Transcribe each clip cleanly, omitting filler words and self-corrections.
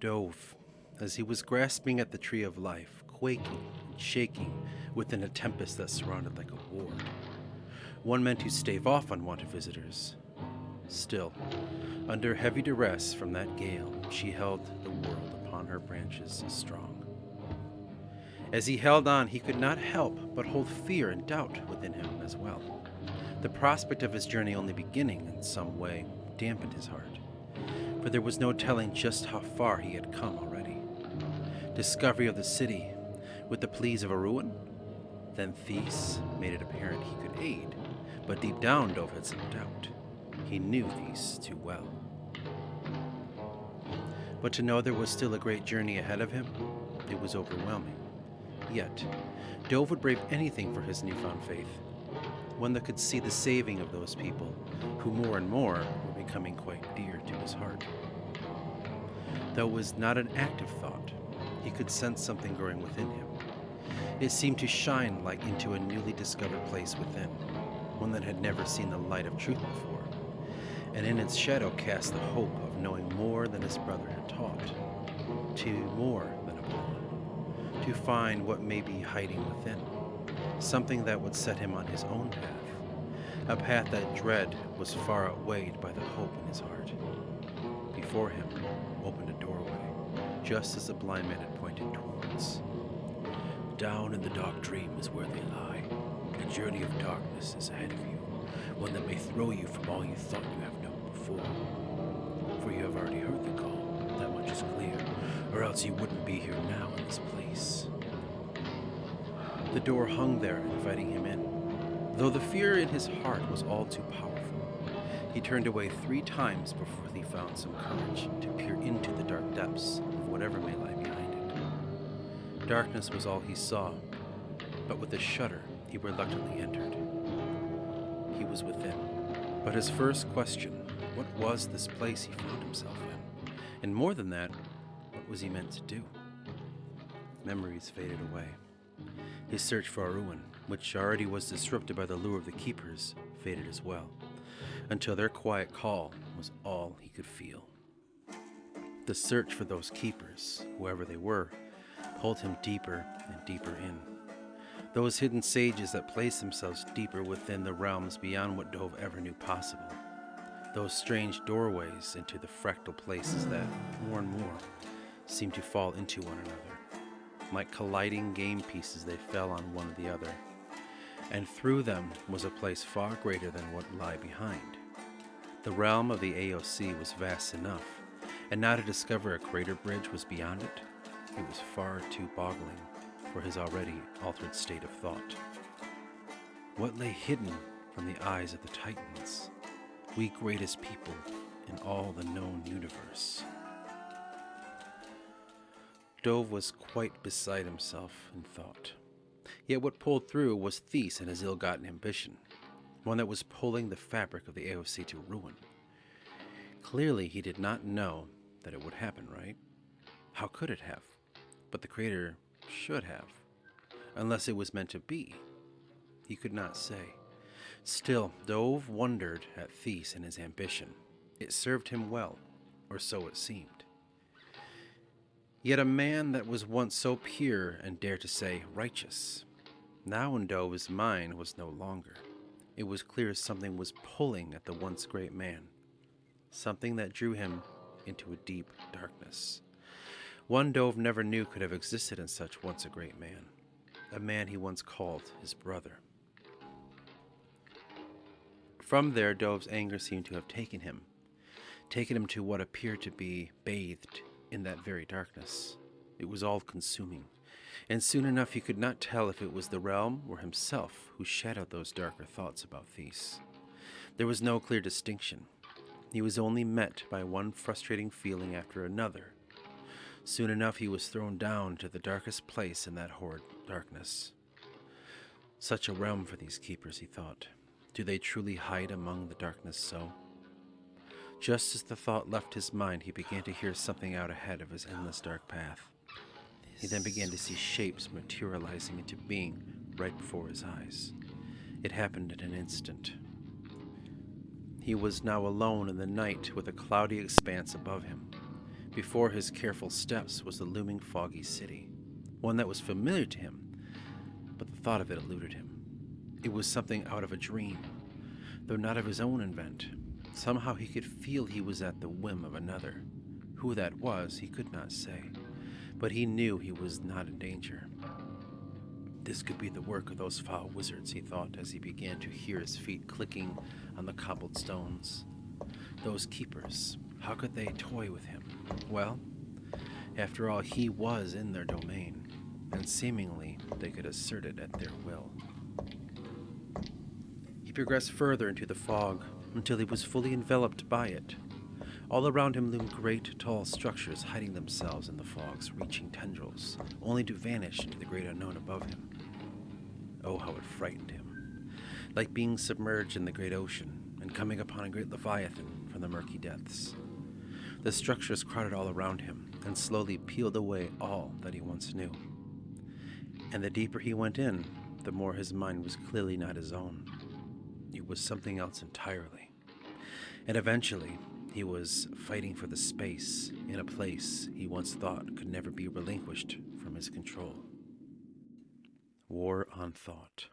Dove, as he was grasping at the tree of life, quaking and shaking within a tempest that surrounded like a ward. One meant to stave off unwanted visitors. Still, under heavy duress from that gale, she held the world upon her branches strong. As he held on, he could not help but hold fear and doubt within him as well. The prospect of his journey only beginning in some way dampened his heart, for there was no telling just how far he had come already. Discovery of the city, with the pleas of Ariun, then Thies made it apparent he could aid, but deep down Dove had some doubt. He knew Thies too well. But to know there was still a great journey ahead of him, it was overwhelming. Yet, Dove would brave anything for his newfound faith, one that could see the saving of those people who more and more were becoming quite dear to his heart. Though it was not an active thought, he could sense something growing within him. It seemed to shine like into a newly discovered place within, one that had never seen the light of truth before, and in its shadow cast the hope of knowing more than his brother had taught, to more than a bond, to find what may be hiding within, something that would set him on his own path, a path that dread was far outweighed by the hope in his heart. Before him opened a doorway, just as the blind man had pointed towards. Down in the dark dream is where they lie. A journey of darkness is ahead of you, one that may throw you from all you thought you have known before. For you have already heard the call, that much is clear, or else you wouldn't be here now in this place. The door hung there, inviting him in. Though the fear in his heart was all too powerful, he turned away 3 times before he found some courage to peer into the dark depths of whatever may lie behind it. Darkness was all he saw, but with a shudder he reluctantly entered. He was within. But his first question, what was this place he found himself in? And more than that, what was he meant to do? Memories faded away. His search for Ariun, which already was disrupted by the lure of the keepers, faded as well, until their quiet call was all he could feel. The search for those keepers, whoever they were, pulled him deeper and deeper in. Those hidden sages that placed themselves deeper within the realms beyond what Dhove ever knew possible. Those strange doorways into the fractal places that, more and more, seemed to fall into one another. Like colliding game pieces, they fell on one or the other, and through them was a place far greater than what lay behind. The realm of the AOC was vast enough, and now to discover a greater bridge was beyond it, it was far too boggling for his already altered state of thought. What lay hidden from the eyes of the Titans, we greatest people in all the known universe? Dhove was quite beside himself in thought. Yet what pulled through was Theis and his ill-gotten ambition, one that was pulling the fabric of the AOC to ruin. Clearly he did not know that it would happen, right? How could it have? But the Creator should have, unless it was meant to be. He could not say. Still, Dhove wondered at Theis and his ambition. It served him well, or so it seemed. Yet a man that was once so pure and dare to say righteous, now in Dhove's mind was no longer. It was clear something was pulling at the once great man, something that drew him into a deep darkness. One Dhove never knew could have existed in such once a great man, a man he once called his brother. From there, Dhove's anger seemed to have taken him to what appeared to be bathed in that very darkness. It was all-consuming, and soon enough he could not tell if it was the realm or himself who shadowed those darker thoughts about Theis. There was no clear distinction. He was only met by one frustrating feeling after another. Soon enough he was thrown down to the darkest place in that horrid darkness. Such a realm for these keepers, he thought. Do they truly hide among the darkness so? Just as the thought left his mind, he began to hear something out ahead of his endless dark path. He then began to see shapes materializing into being right before his eyes. It happened in an instant. He was now alone in the night with a cloudy expanse above him. Before his careful steps was the looming foggy city, one that was familiar to him, but the thought of it eluded him. It was something out of a dream, though not of his own invent. Somehow he could feel he was at the whim of another. Who that was, he could not say, but he knew he was not in danger. This could be the work of those foul wizards, he thought, as he began to hear his feet clicking on the cobbled stones. Those keepers, how could they toy with him? Well, after all, he was in their domain, and seemingly they could assert it at their will. He progressed further into the fog until he was fully enveloped by it. All around him loomed great, tall structures hiding themselves in the fog's reaching tendrils, only to vanish into the great unknown above him. Oh, how it frightened him, like being submerged in the great ocean and coming upon a great leviathan from the murky depths. The structures crowded all around him and slowly peeled away all that he once knew. And the deeper he went in, the more his mind was clearly not his own. It was something else entirely. And eventually, he was fighting for the space in a place he once thought could never be relinquished from his control. War on thought.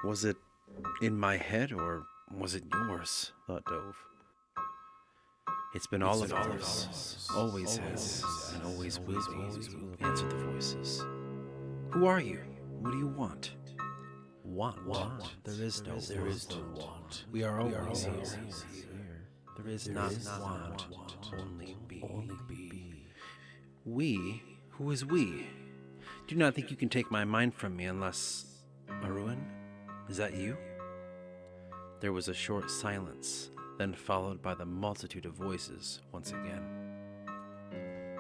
Was it in my head, or was it yours? Thought Dhove. It's been all of ours, always has, and always will be, answered the voices. Who are you? What do you want? Want? There is no want. We are always here. There is not want, only be. We? Who is we? Do not think you can take my mind from me unless... Ariun? Is that you? There was a short silence, then followed by the multitude of voices once again.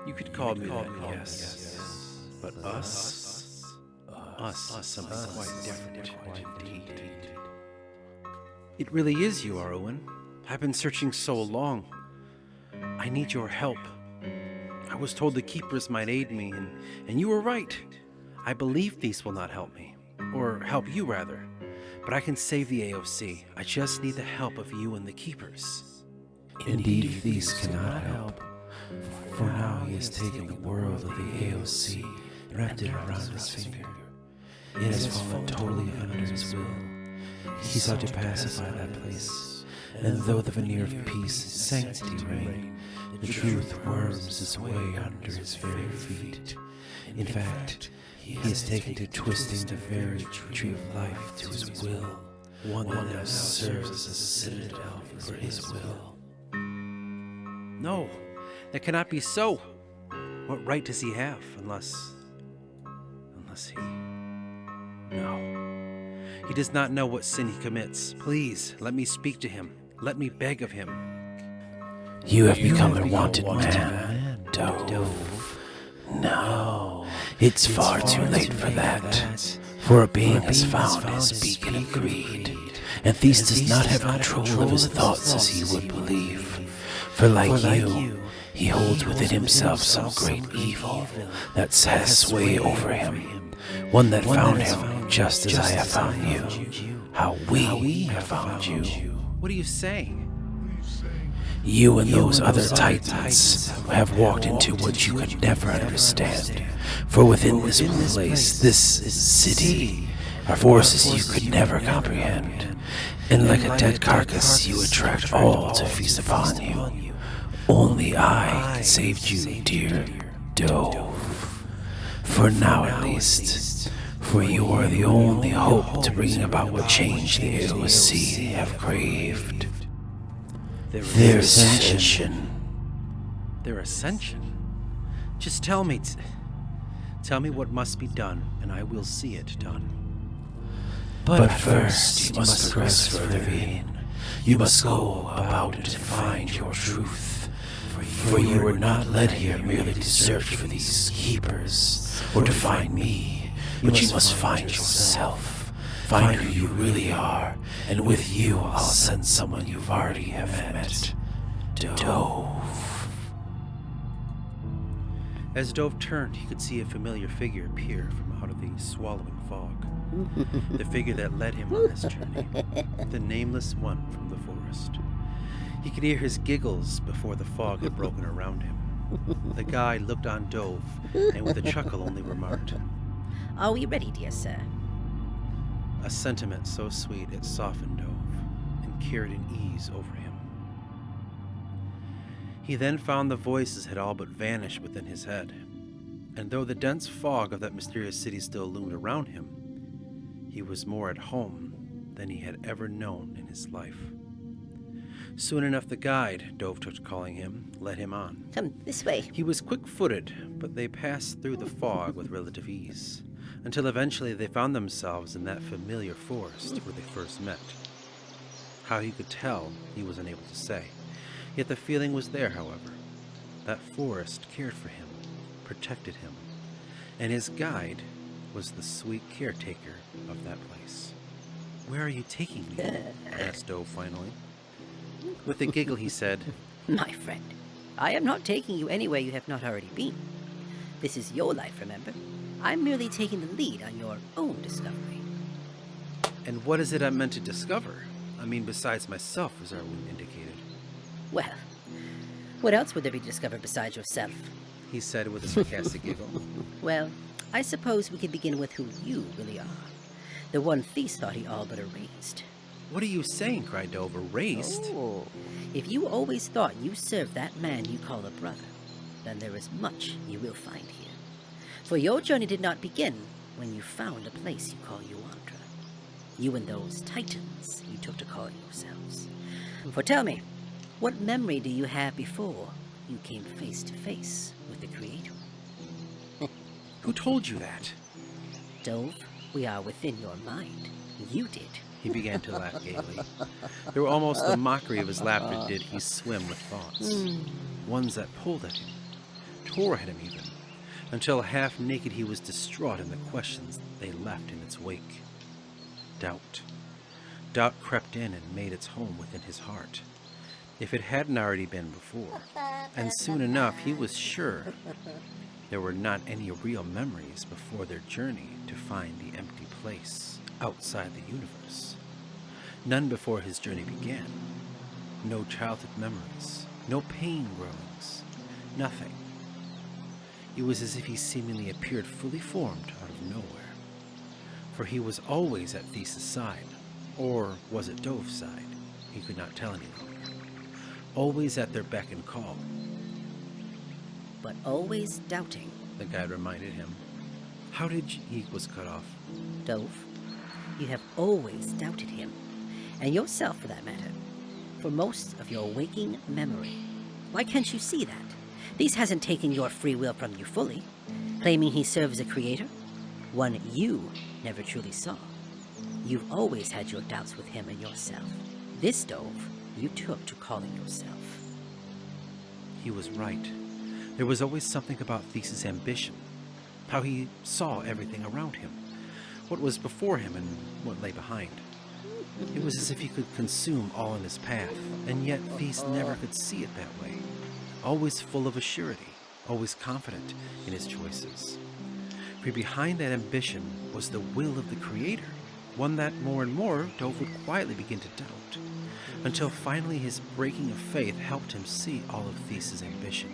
You could call me that, yes. But us is something quite different, indeed. It really is you, Ariun. I've been searching so long. I need your help. I was told the keepers might aid me, and you were right. I believe Theis will not help me. Or help you, rather. But I can save the AOC. I just need the help of you and the keepers. Indeed, Theis cannot help. For now he has taken the world of the AOC and wrapped it around his finger. It has fallen totally under his will. He sought to pacify that place, and though the veneer of peace and sanctity reign, the truth worms its way under his very feet. In fact, he has taken to twisting the very tree of life to his will, one that now serves as a citadel for his will. No, that cannot be so. What right does he have, unless he... No. He does not know what sin he commits. Please, let me speak to him. Let me beg of him. You have become a wanted man, Dhove. No, it's far too late for that. For a being has found his beacon of greed, and Theis does not have control of his thoughts as he would believe. For like you, he holds within himself some great evil that has sway over him, one that found him just as I have found you, how we have found you. What are you saying? You and those other titans have walked into what you could never understand. For within this place, this city, are forces you could never comprehend. And like a dead carcass, you attract all to feast upon you. Only I can save you, dear Dhove. For now at least. For you are the only hope to bring about what change the AOC have craved. Their ascension. Their ascension? Just tell me what must be done, and I will see it done. But first, you must progress further in. You must go about and find your truth. For you were not led here merely to search for these keepers, or to find me, but you must find yourself. Find who you really are, and with you I'll send someone you've already have met. Dhove. As Dhove turned, he could see a familiar figure appear from out of the swallowing fog. the figure that led him on this journey, the nameless one from the forest. He could hear his giggles before the fog had broken around him. The guide looked on Dhove, and with a chuckle only remarked, Are we ready, dear sir? a sentiment so sweet it softened Dhove and carried an ease over him. He then found the voices had all but vanished within his head, and though the dense fog of that mysterious city still loomed around him, he was more at home than he had ever known in his life. Soon enough the guide, Dhove took to calling him, led him on. Come this way. He was quick-footed, but they passed through the fog with relative ease, until eventually they found themselves in that familiar forest where they first met. How he could tell, he was unable to say. Yet the feeling was there, however. That forest cared for him, protected him, and his guide was the sweet caretaker of that place. "Where are you taking me?" asked Dhove finally. With a giggle he said, My friend, I am not taking you anywhere you have not already been. This is your life, remember? I'm merely taking the lead on your own discovery. "And what is it I'm meant to discover? I mean, besides myself," as Ariun indicated. Well, what else would there be to discover besides yourself? He said with a sarcastic giggle. Well, I suppose we could begin with who you really are. The one Theis thought he all but erased. "What are you saying?" cried Dhove. "Erased?" Oh, if you always thought you served that man you call a brother, then there is much you will find here. For your journey did not begin when you found a place you call Uandra. You and those titans you took to calling yourselves. For tell me, what memory do you have before you came face to face with the Creator? "Who told you that?" Dhove, we are within your mind. You did. He began to laugh gaily. Through almost the mockery of his laughter did he swim with thoughts, ones that pulled at him, tore at him even, until half naked he was distraught in the questions they left in its wake. Doubt. Doubt crept in and made its home within his heart, if it hadn't already been before, and soon enough he was sure there were not any real memories before their journey to find the empty place outside the universe. None before his journey began. No childhood memories, no pain groanings, nothing. It was as if he seemingly appeared fully formed out of nowhere, for he was always at Theis' side, or was it Dhove's side? He could not tell any longer. Always at their beck and call. But always doubting. The guide reminded him. How did he was cut off? Dhove, you have always doubted him, and yourself for that matter, for most of your waking memory. Why can't you see that? Theis hasn't taken your free will from you fully, claiming he serves a creator, one you never truly saw. You've always had your doubts with him and yourself. This Dhove you took to calling yourself. He was right. There was always something about Theis' ambition, how he saw everything around him, what was before him and what lay behind. It was as if he could consume all in his path, and yet Theis never could see it that way. Always full of assurity, always confident in his choices. For behind that ambition was the will of the Creator, one that more and more Dhove would quietly begin to doubt, until finally his breaking of faith helped him see all of Theis' ambition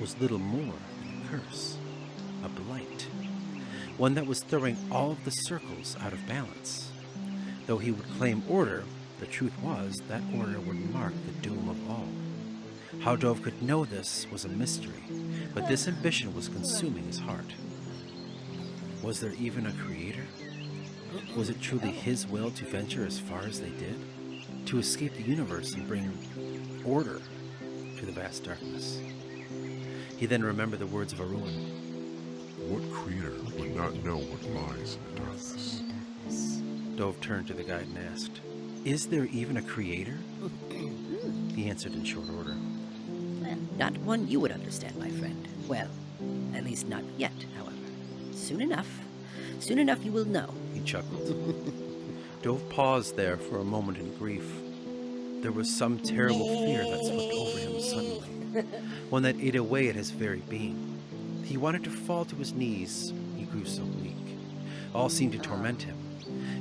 was little more than a curse, a blight, one that was throwing all of the circles out of balance. Though he would claim order, the truth was that order would mark the doom of all. How Dhove could know this was a mystery, but this ambition was consuming his heart. Was there even a creator? Was it truly his will to venture as far as they did? To escape the universe and bring order to the vast darkness? He then remembered the words of Ariun. What creator would not know what lies in the darkness? Dhove turned to the guide and asked, "Is there even a creator?" He answered in short order. Well, not one you would understand, my friend. Well, at least not yet, however. Soon enough you will know. He chuckled. Dhove paused there for a moment in grief. There was some terrible fear that swept over him suddenly, one that ate away at his very being. He wanted to fall to his knees. He grew so weak. All seemed to torment him.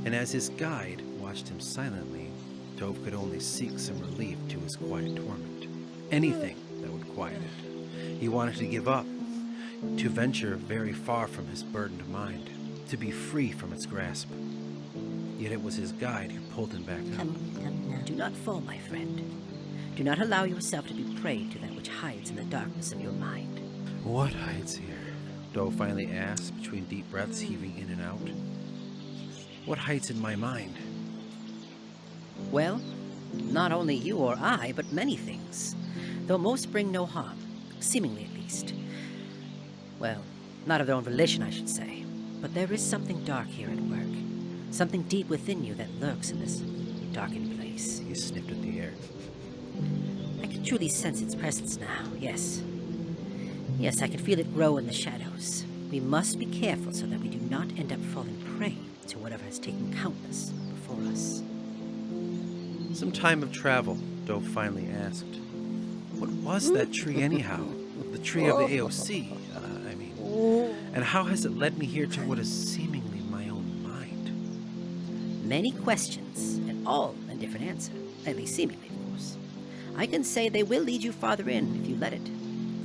And as his guide watched him silently, Dhove could only seek some relief to his quiet torment. Anything that would quiet it. He wanted to give up, to venture very far from his burdened mind, to be free from its grasp. Yet it was his guide who pulled him back up. Come now. Do not fall, my friend. Do not allow yourself to be prey to that which hides in the darkness of your mind. What hides here? Dhove finally asked, between deep breaths heaving in and out. What hides in my mind? Well, not only you or I, but many things. Though most bring no harm, seemingly at least. Well, not of their own volition, I should say. But there is something dark here at work. Something deep within you that lurks in this darkened place. He sniffed at the air. I can truly sense its presence now, yes. Yes, I can feel it grow in the shadows. We must be careful so that we do not end up falling prey to whatever has taken countless before us. Some time of travel, Dhove finally asked. What was that tree anyhow? The tree of the AOC, I mean. And how has it led me here to what is seemingly my own mind? Many questions, and all a different answer, at least seemingly, of course. I can say they will lead you farther in if you let it,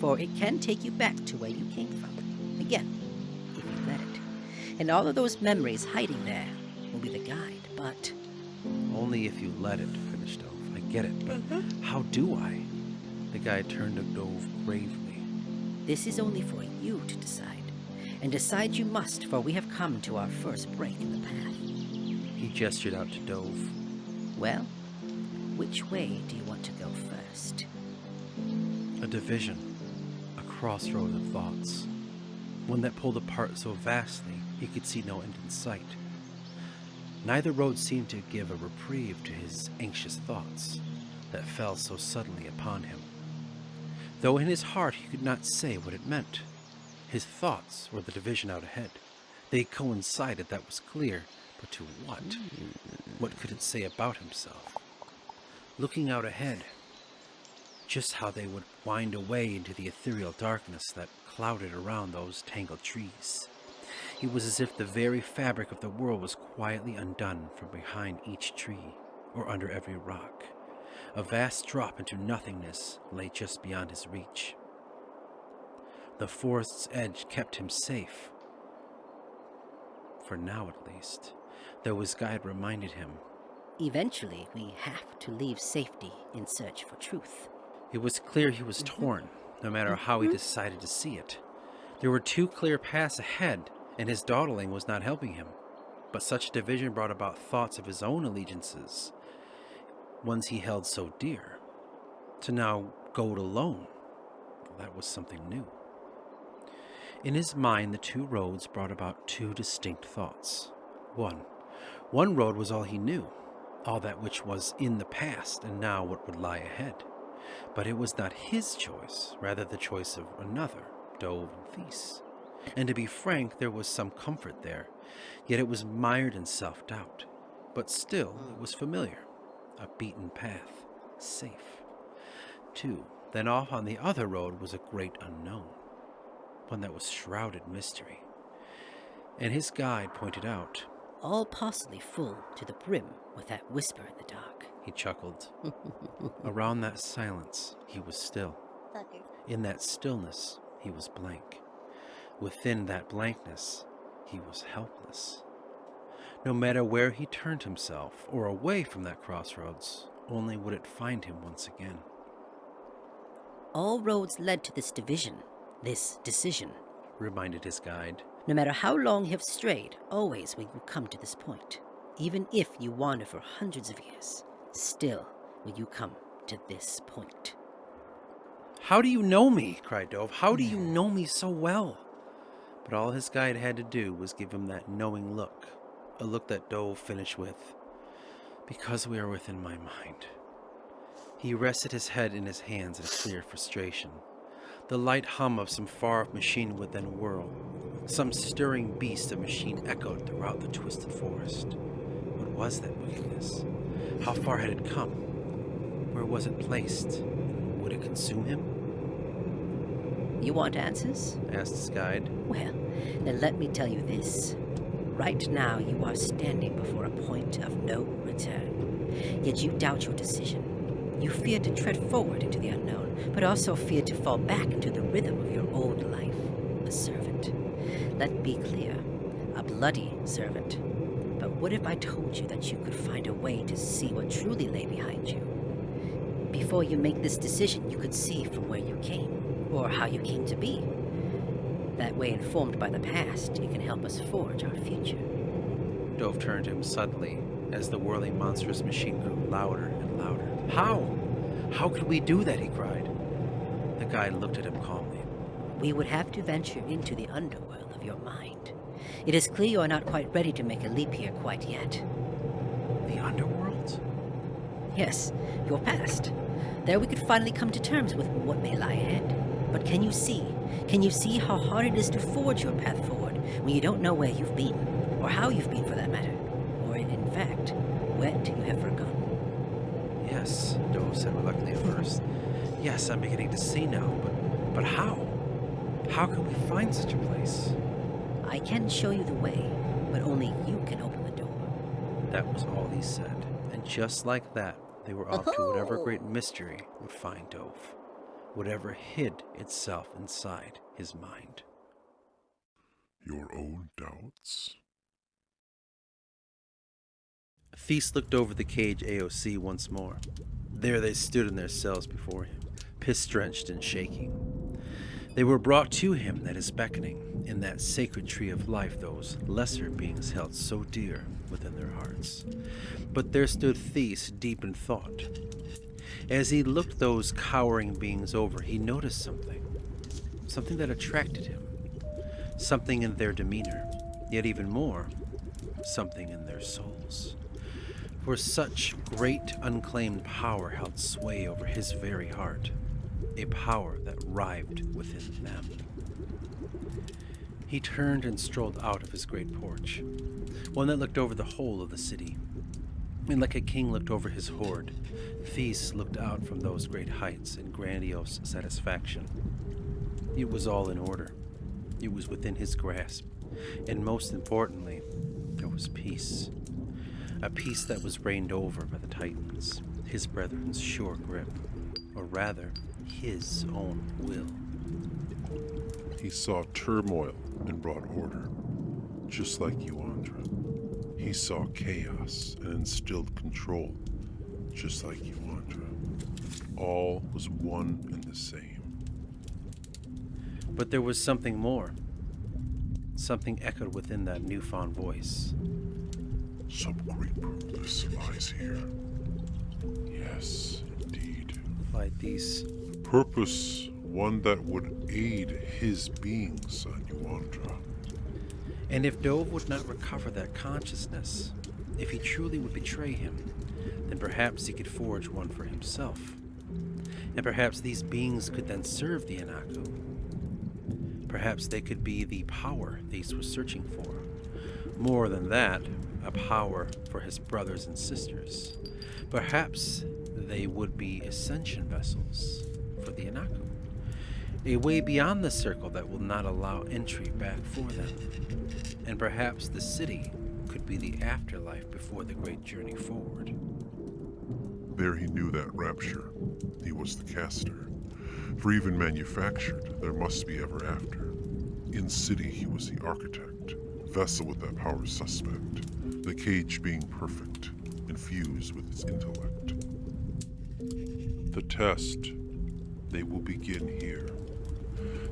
for it can take you back to where you came from. Again, if you let it. And all of those memories hiding there will be the guide, but... Only if you let it, finished Dhove. I get it, but how do I? The guide turned to Dhove gravely. This is only for you to decide. And decide you must, for we have come to our first break in the path. He gestured out to Dhove. Well, which way do you want to go first? A division, a crossroad of thoughts. One that pulled apart so vastly he could see no end in sight. Neither road seemed to give a reprieve to his anxious thoughts that fell so suddenly upon him. Though in his heart he could not say what it meant. His thoughts were the division out ahead. They coincided, that was clear, but to what? What could it say about himself? Looking out ahead, just how they would wind away into the ethereal darkness that clouded around those tangled trees. It was as if the very fabric of the world was quietly undone from behind each tree, or under every rock. A vast drop into nothingness lay just beyond his reach. The forest's edge kept him safe, for now at least, though his guide reminded him. Eventually, we have to leave safety in search for truth. It was clear he was torn, no matter how he decided to see it. There were two clear paths ahead, and his dawdling was not helping him. But such division brought about thoughts of his own allegiances, ones he held so dear. To now go it alone, that was something new. In his mind, the two roads brought about two distinct thoughts. One road was all he knew, all that which was in the past, and now what would lie ahead. But it was not his choice, rather the choice of another, Dhove and Theis. And to be frank, there was some comfort there, yet it was mired in self-doubt. But still, it was familiar, a beaten path, safe. 2. Then off on the other road was a great unknown, one that was shrouded in mystery. And his guide pointed out. All possibly full to the brim with that whisper in the dark. He chuckled. Around that silence, he was still. In that stillness, he was blank. Within that blankness, he was helpless. No matter where he turned himself, or away from that crossroads, only would it find him once again. All roads led to this division, this decision, reminded his guide. No matter how long you have strayed, always will you come to this point. Even if you wander for hundreds of years, still will you come to this point. How do you know me? Cried Dhove. How do you know me so well? But all his guide had to do was give him that knowing look, a look that Dhove finished with, because we are within my mind. He rested his head in his hands in clear frustration. The light hum of some far-off machine would then whirl. Some stirring beast of machine echoed throughout the twisted forest. What was that wickedness? How far had it come? Where was it placed? Would it consume him? You want answers? Asked his guide. Well, then let me tell you this. Right now, you are standing before a point of no return. Yet you doubt your decision. You fear to tread forward into the unknown, but also fear to fall back into the rhythm of your old life. A servant. Let be clear, a bloody servant. But what if I told you that you could find a way to see what truly lay behind you? Before you make this decision, you could see from where you came, or how you came to be. That way, informed by the past, it can help us forge our future. Dhove turned to him suddenly as the whirling monstrous machine grew louder and louder. How? How could we do that? He cried. The guide looked at him calmly. We would have to venture into the underworld of your mind. It is clear you are not quite ready to make a leap here quite yet. The underworld? Yes, your past. There we could finally come to terms with what may lie ahead. But can you see? Can you see how hard it is to forge your path forward when you don't know where you've been, or how you've been for that matter, or in fact, what you have forgotten? Yes, Dhove said reluctantly at first. Yes, I'm beginning to see now, but how? How can we find such a place? I can show you the way, but only you can open the door. That was all he said, and just like that, they were off to whatever great mystery would find Dhove. Whatever hid itself inside his mind. Your own doubts? Theis looked over the cage AOC once more. There they stood in their cells before him, piss-drenched and shaking. They were brought to him at his beckoning, in that sacred tree of life those lesser beings held so dear within their hearts. But there stood Theis deep in thought. As he looked those cowering beings over, he noticed something that attracted him, something in their demeanor, yet even more, something in their souls. For such great unclaimed power held sway over his very heart, a power that writhed within them. He turned and strolled out of his great porch, one that looked over the whole of the city. And like a king looked over his hoard, Theis looked out from those great heights in grandiose satisfaction. It was all in order. It was within his grasp. And most importantly, there was peace. A peace that was reigned over by the Titans, his brethren's sure grip, or rather, his own will. He saw turmoil and brought order, just like you, Andra. He saw chaos and instilled control, just like you, Andra. All was one and the same. But there was something more. Something echoed within that newfound voice. Some great purpose lies here. Yes, indeed. Replied Theis. Purpose, one that would aid his being, son Yuandra. And if Dhove would not recover that consciousness, if he truly would betray him, then perhaps he could forge one for himself. And perhaps these beings could then serve the Anaku. Perhaps they could be the power Theis was searching for. More than that, a power for his brothers and sisters. Perhaps they would be ascension vessels for the Anaku. A way beyond the circle that will not allow entry back for them. And perhaps the city could be the afterlife before the great journey forward. There he knew that rapture. He was the caster. For even manufactured, there must be ever after. In city, he was the architect, vessel with that power suspect, the cage being perfect, infused with its intellect. The test, they will begin here.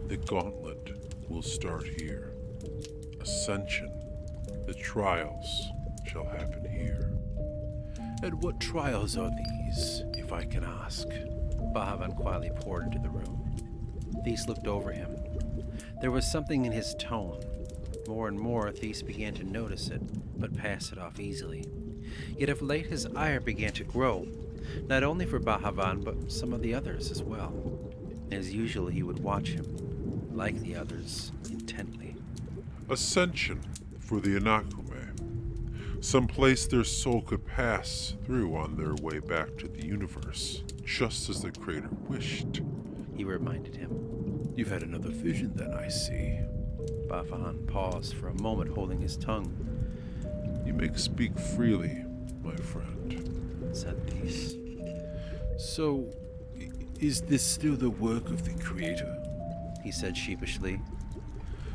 The gauntlet will start here. Ascension, the trials shall happen here. And what trials are these, if I can ask? Bahavan quietly poured into the room. Theis looked over him. There was something in his tone. More and more, Theis began to notice it, but pass it off easily. Yet of late his ire began to grow, not only for Bahavan, but some of the others as well. As usual, he would watch him, like the others, intently. Ascension for the Anaku. Some place their soul could pass through on their way back to the universe, just as the Creator wished. He reminded him. You've had another vision then, I see. Bahavan paused for a moment, holding his tongue. You may speak freely, my friend, said Thies. So, is this still the work of the Creator? He said sheepishly.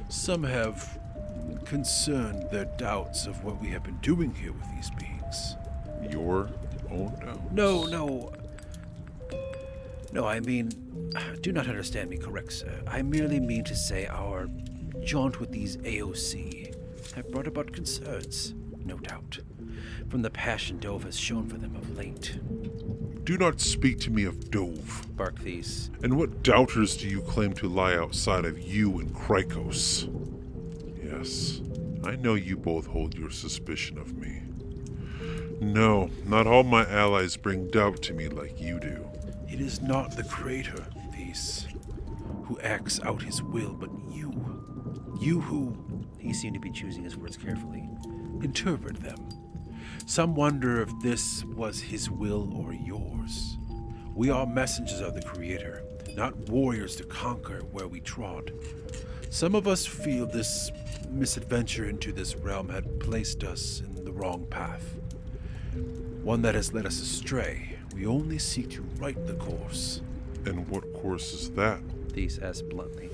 Some have concerned their doubts of what we have been doing here with these beings. Your own doubts? No, I mean, do not understand me correct, sir. I merely mean to say our jaunt with these AOC have brought about concerns, no doubt, from the passion Dhove has shown for them of late. Do not speak to me of Dhove. Barked Thies. And what doubters do you claim to lie outside of you and Krykos? Yes, I know you both hold your suspicion of me. No, not all my allies bring doubt to me like you do. It is not the Creator, Theis, who acts out his will, but you. You who, he seemed to be choosing his words carefully, interpret them. Some wonder if this was his will or yours. We are messengers of the Creator, not warriors to conquer where we trod. Some of us feel this misadventure into this realm had placed us in the wrong path, one that has led us astray. We only seek to right the course. And what course is that? Thies asked bluntly.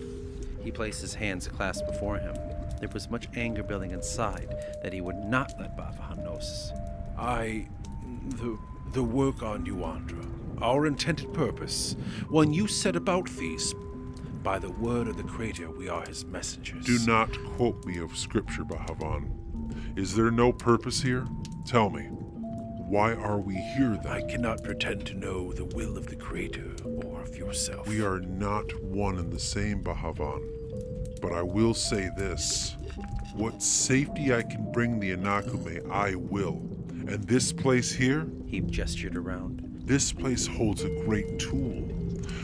He placed his hands clasped before him. There was much anger building inside that he would not let Bavahan know. The work on Yuandra, our intended purpose, one you set about Theis. By the word of the Creator, we are his messengers. Do not quote me of scripture, Bahavan. Is there no purpose here? Tell me, why are we here then? I cannot pretend to know the will of the Creator or of yourself. We are not one and the same, Bahavan. But I will say this. What safety I can bring the Anaku, I will. And this place here? He gestured around. This place holds a great tool.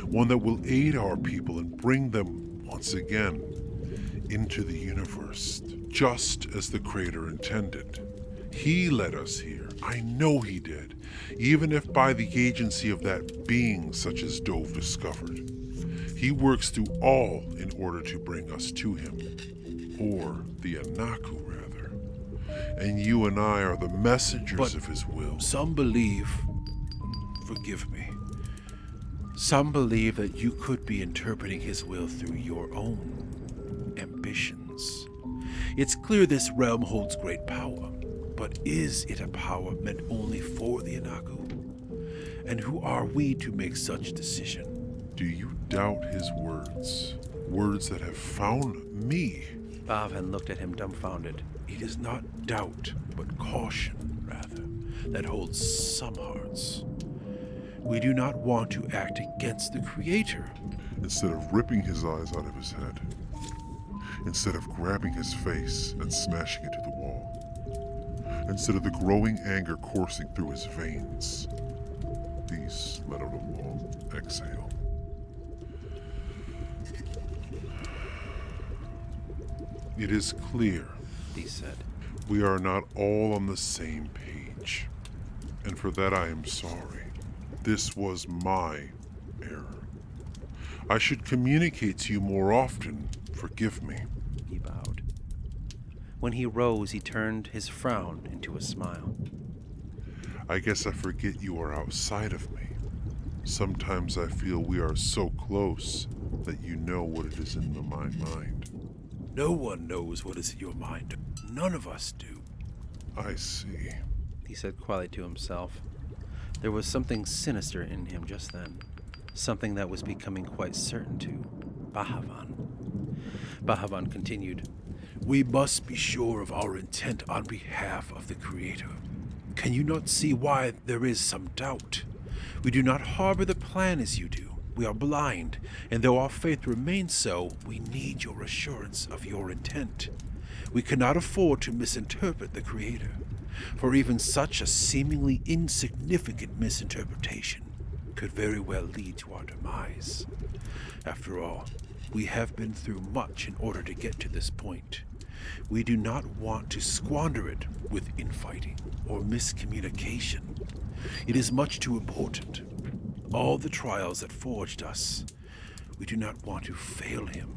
One that will aid our people and bring them, once again, into the universe. Just as the Creator intended. He led us here. I know he did. Even if by the agency of that being such as Dhove discovered. He works through all in order to bring us to him. Or the Anaku, rather. And you and I are the messengers of his will. Some believe, forgive me, some believe that you could be interpreting his will through your own ambitions. It's clear this realm holds great power, but is it a power meant only for the Anaku? And who are we to make such decision? Do you doubt his words? Words that have found me? Bavahan looked at him dumbfounded. It is not doubt, but caution, rather, that holds some hearts. We do not want to act against the Creator. Instead of ripping his eyes out of his head. Instead of grabbing his face and smashing it to the wall. Instead of the growing anger coursing through his veins. Thies let out a long exhale. It is clear, Thies said. We are not all on the same page. And for that I am sorry. This was my error. I should communicate to you more often. Forgive me. He bowed. When he rose, he turned his frown into a smile. I guess I forget you are outside of me. Sometimes I feel we are so close that you know what it is in my mind. No one knows what is in your mind. None of us do. I see. He said quietly to himself. There was something sinister in him just then. Something that was becoming quite certain to Bavahan. Bavahan continued. We must be sure of our intent on behalf of the Creator. Can you not see why there is some doubt? We do not harbor the plan as you do. We are blind, and though our faith remains so, we need your assurance of your intent. We cannot afford to misinterpret the Creator, for even such a seemingly insignificant misinterpretation could very well lead to our demise. After all, we have been through much in order to get to this point. We do not want to squander it with infighting or miscommunication. It is much too important. All the trials that forged us, we do not want to fail him.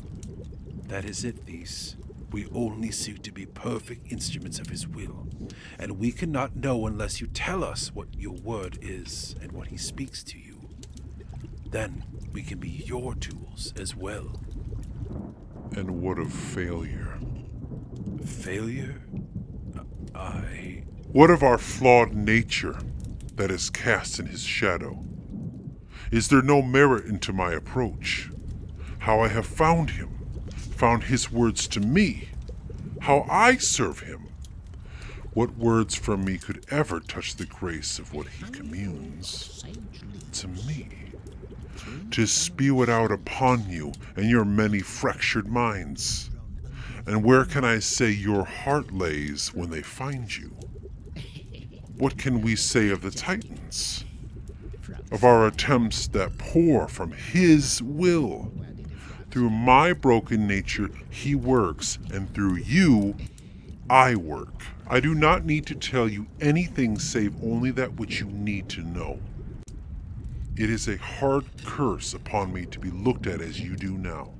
That is it, Thies. We only seek to be perfect instruments of his will, and we cannot know unless you tell us what your word is and what he speaks to you. Then we can be your tools as well. And what of failure? Failure? What of our flawed nature that is cast in his shadow? Is there no merit into my approach? How I have found him, found his words to me, how I serve him. What words from me could ever touch the grace of what he communes to me? To spew it out upon you and your many fractured minds. And where can I say your heart lays when they find you? What can we say of the Titans? Of our attempts that pour from his will? Through my broken nature, he works, and through you, I work. I do not need to tell you anything save only that which you need to know. It is a hard curse upon me to be looked at as you do now.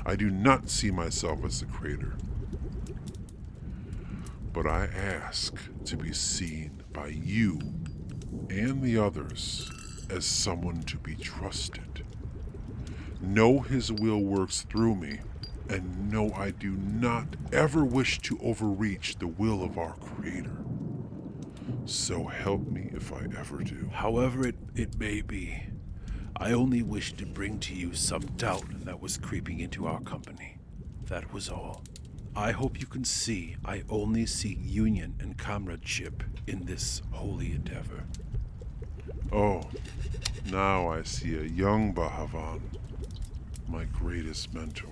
I do not see myself as the creator. But I ask to be seen by you and the others as someone to be trusted. Know his will works through me, and know I do not ever wish to overreach the will of our creator. So help me if I ever do. However it may be, I only wished to bring to you some doubt that was creeping into our company. That was all. I hope you can see I only seek union and comradeship in this holy endeavor. Oh, now I see a young Bahavan, my greatest mentor.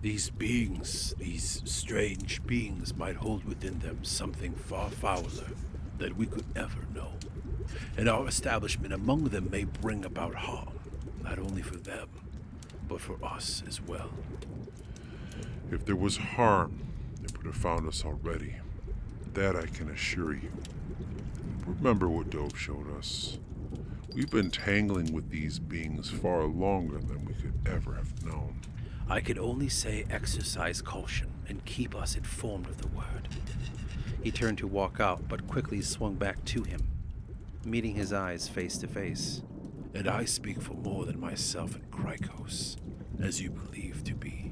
These beings, these strange beings, might hold within them something far fouler than we could ever know. And our establishment among them may bring about harm, not only for them, but for us as well. If there was harm, it would have found us already. That I can assure you. Remember what Dhove showed us. We've been tangling with these beings far longer than we could ever have known. I could only say exercise caution and keep us informed of the word. He turned to walk out, but quickly swung back to him, meeting his eyes face to face. And I speak for more than myself and Krykos, as you believe to be.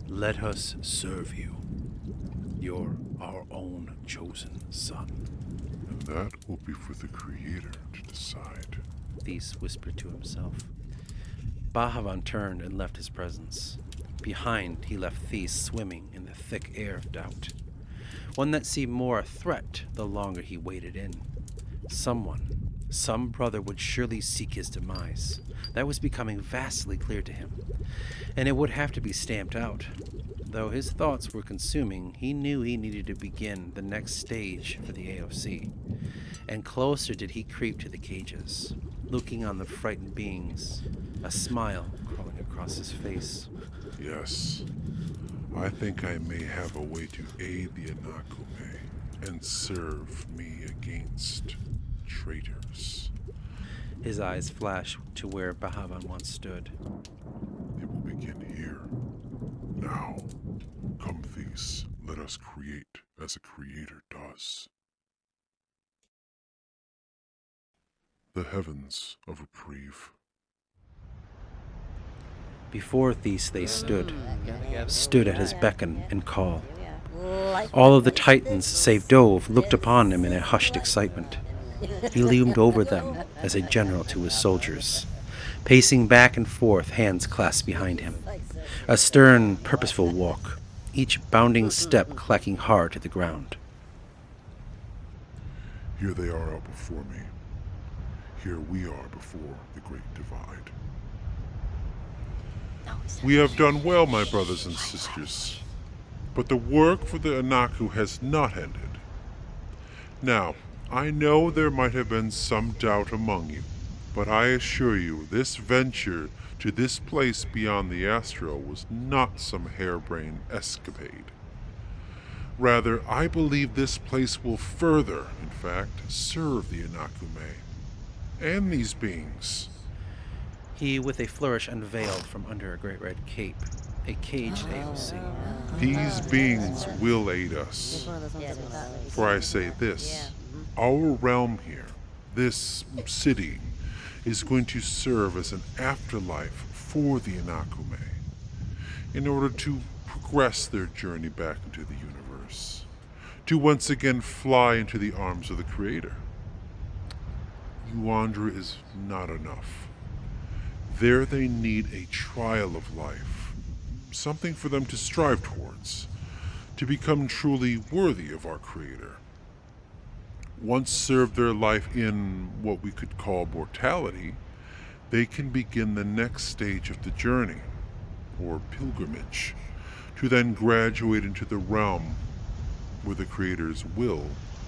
Let us serve you. You're our own chosen son. And that will be for the Creator to decide. Theis whispered to himself. Bahavan turned and left his presence. Behind, he left Theis swimming in the thick air of doubt. One that seemed more a threat the longer he waded in. Some brother would surely seek his demise. That was becoming vastly clear to him. And it would have to be stamped out. Though his thoughts were consuming, he knew he needed to begin the next stage for the AOC. And closer did he creep to the cages, looking on the frightened beings, a smile crawling across his face. Yes, I think I may have a way to aid the Anaku and serve me against traitors. His eyes flashed to where Bahavan once stood. It will begin here. Now, come Theis, let us create as a creator does. The heavens of reprieve. Before Theis they stood at his beckon and call. All of the Titans, save Dhove, looked upon him in a hushed excitement. He loomed over them as a general to his soldiers, pacing back and forth, hands clasped behind him. A stern, purposeful walk, each bounding step clacking hard to the ground. Here they are out before me. Here we are before the Great Divide. We have done well, my brothers and sisters, but the work for the Anaku has not ended. Now, I know there might have been some doubt among you, but I assure you this venture to this place beyond the astral was not some harebrained escapade. Rather, I believe this place will further, in fact, serve the Anaku and these beings. He with a flourish unveiled from under a great red cape a caged AOC. These beings will aid us. For I say this, our realm here, this city, is going to serve as an afterlife for the Anaku in order to progress their journey back into the universe, to once again fly into the arms of the Creator. Yuandra is not enough. There they need a trial of life, something for them to strive towards, to become truly worthy of our Creator. Once served their life in what we could call mortality, they can begin the next stage of the journey, or pilgrimage, to then graduate into the realm where the Creator's will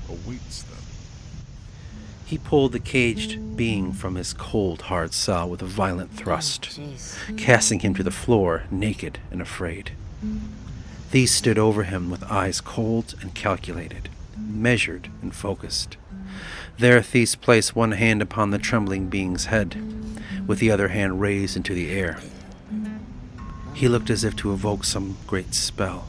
awaits them. He pulled the caged being from his cold, hard cell with a violent thrust, casting him to the floor, naked and afraid. Thies stood over him with eyes cold and calculated, measured and focused. There Thies placed one hand upon the trembling being's head, with the other hand raised into the air. He looked as if to evoke some great spell.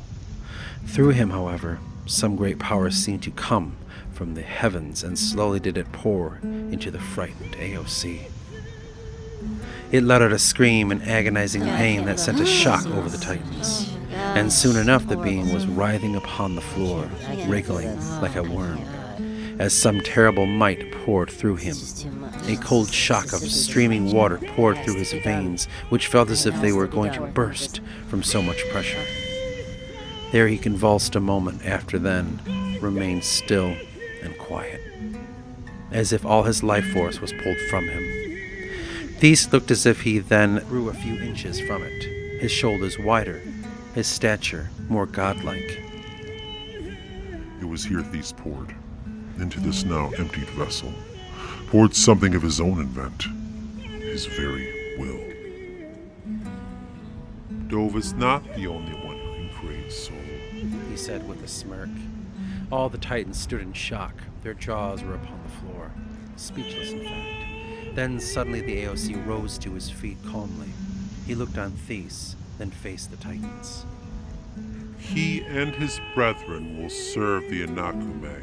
Through him, however, some great power seemed to come from the heavens, and slowly did it pour into the frightened AOC. It let out a scream in agonizing pain that sent a shock over the Titans, and soon enough the being was writhing upon the floor, wriggling like a worm, as some terrible might poured through him. A cold shock of streaming water poured through his veins, which felt as if they were going to burst from so much pressure. There he convulsed a moment, after then remained still and quiet, as if all his life force was pulled from him. Thies looked as if he then grew a few inches from it, his shoulders wider, his stature more godlike. It was here Thies poured, into this now emptied vessel, poured something of his own invent, his very will. Dhove is not the only one who can create soul, He said with a smirk. All the Titans stood in shock. Their jaws were upon the floor, speechless in fact. Then suddenly the AOC rose to his feet calmly. He looked on Thies, then faced the Titans. He and his brethren will serve the Anaku,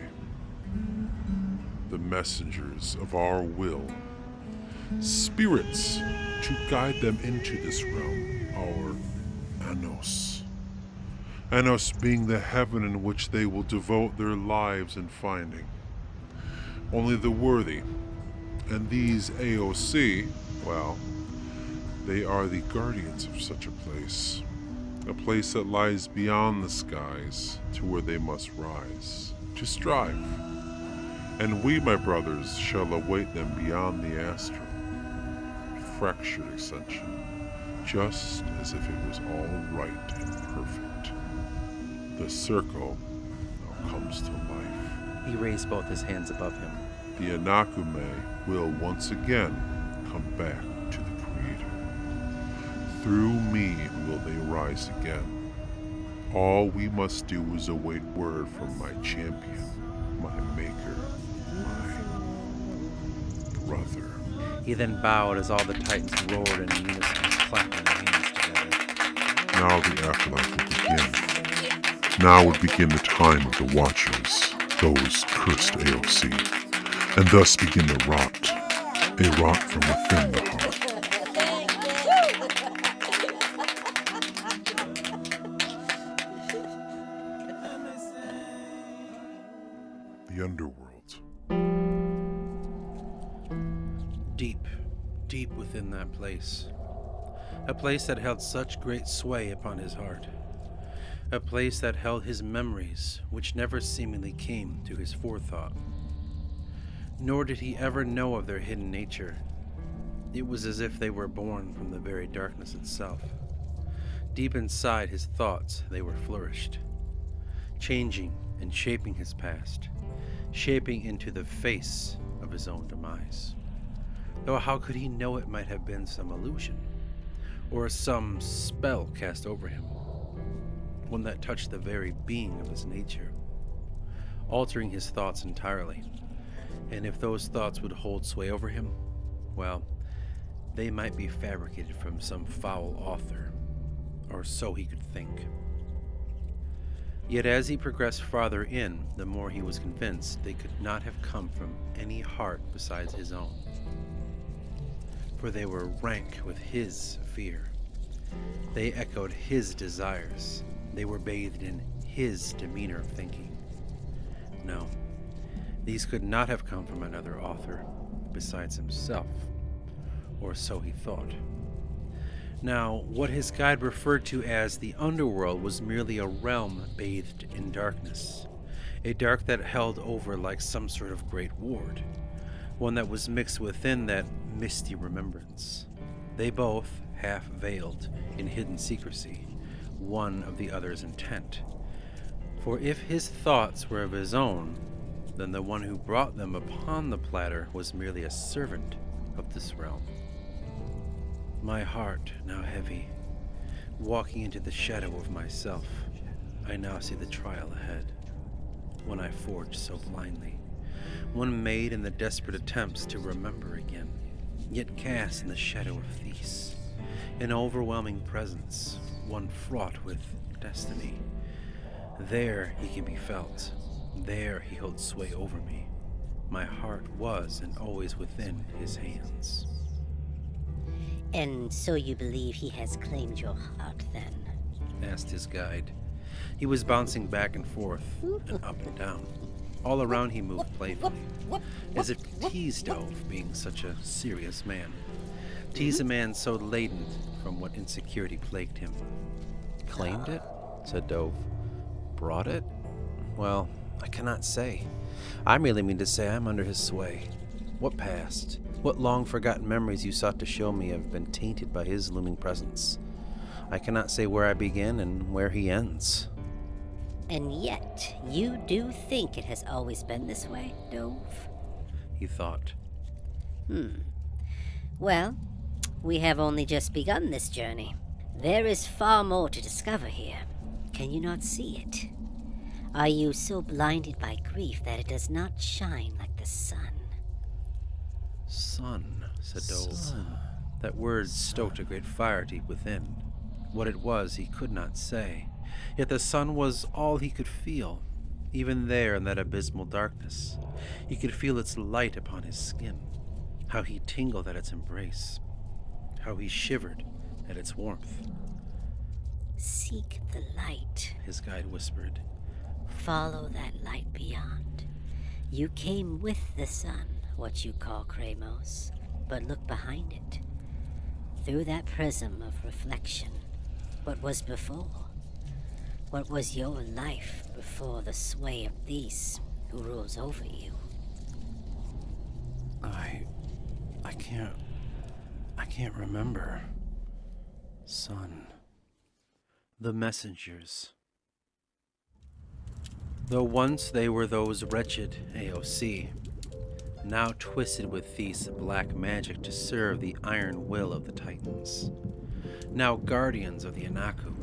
the messengers of our will, spirits to guide them into this realm, our Anos. Anos being the heaven in which they will devote their lives in finding. Only the worthy, and these AOC, well, they are the guardians of such a place that lies beyond the skies, to where they must rise, to strive. And we, my brothers, shall await them beyond the astral, fractured ascension, just as if it was all right and perfect. The circle now comes to life. He raised both his hands above him. The Anaku will once again come back to the Creator. Through me will they rise again. All we must do is await word from my champion, my maker, my brother. He then bowed as all the Titans roared in unison, clapping their hands together. Now the afterlife will begin. Now would begin the time of the Watchers, those cursed AOC, and thus begin the rot, a rot from within the heart. The underworld. Deep, deep within that place. A place that held such great sway upon his heart. A place that held his memories, which never seemingly came to his forethought. Nor did he ever know of their hidden nature. It was as if they were born from the very darkness itself. Deep inside his thoughts, they were flourished, changing and shaping his past, shaping into the face of his own demise. Though how could he know it might have been some illusion, or some spell cast over him? One that touched the very being of his nature, altering his thoughts entirely. And if those thoughts would hold sway over him, well, they might be fabricated from some foul author, or so he could think. Yet as he progressed farther in, the more he was convinced they could not have come from any heart besides his own. For they were rank with his fear. They echoed his desires. They were bathed in his demeanor of thinking. No, these could not have come from another author besides himself, or so he thought. Now, what his guide referred to as the underworld was merely a realm bathed in darkness, a dark that held over like some sort of great ward, one that was mixed within that misty remembrance. They both, half veiled in hidden secrecy, one of the other's intent. For if his thoughts were of his own, then the one who brought them upon the platter was merely a servant of this realm. My heart now heavy, walking into the shadow of myself, I now see the trial ahead, one I forged so blindly, one made in the desperate attempts to remember again, yet cast in the shadow of Theis, an overwhelming presence, one fraught with destiny. There he can be felt, there he holds sway over me. My heart was and always within his hands. And so you believe he has claimed your heart, then? Asked his guide. He was bouncing back and forth, and up and down. All around he moved playfully, as if to tease Dhove, being such a serious man. Tease a man so laden from what insecurity plagued him. Claimed it? Said Dhove. Brought it? Well, I cannot say. I merely mean to say I'm under his sway. What past, what long-forgotten memories you sought to show me have been tainted by his looming presence. I cannot say where I begin and where he ends. And yet, you do think it has always been this way, Dhove? He thought. Well, we have only just begun this journey. There is far more to discover here. Can you not see it? Are you so blinded by grief that it does not shine like the sun? Sun, said Dhove. That word stoked a great fire deep within. What it was he could not say. Yet the sun was all he could feel, even there in that abysmal darkness. He could feel its light upon his skin, how he tingled at its embrace, how he shivered at its warmth. Seek the light, His guide whispered. follow that light beyond. You came with the sun, what you call Kramos, but look behind it. Through that prism of reflection, what was before? What was your life before the sway of Theis, who rules over you? I can't remember. Sun. The messengers. Though once they were those wretched AOC, now twisted with Theis' black magic to serve the iron will of the Titans, now guardians of the Anaku,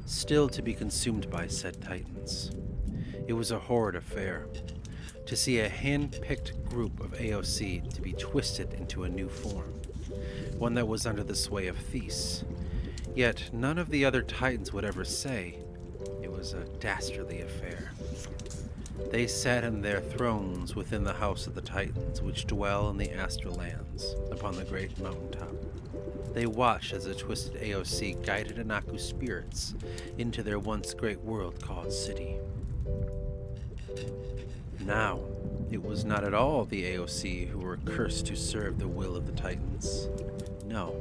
still to be consumed by said Titans. It was a horrid affair, to see a hand-picked group of AOC to be twisted into a new form, one that was under the sway of Theis. Yet none of the other Titans would ever say it was a dastardly affair. They sat in their thrones within the house of the Titans, which dwell in the astral lands, upon the great mountaintop. They watched as the twisted AOC guided Anaku spirits into their once great world called City. Now, it was not at all the AOC who were cursed to serve the will of the Titans. No,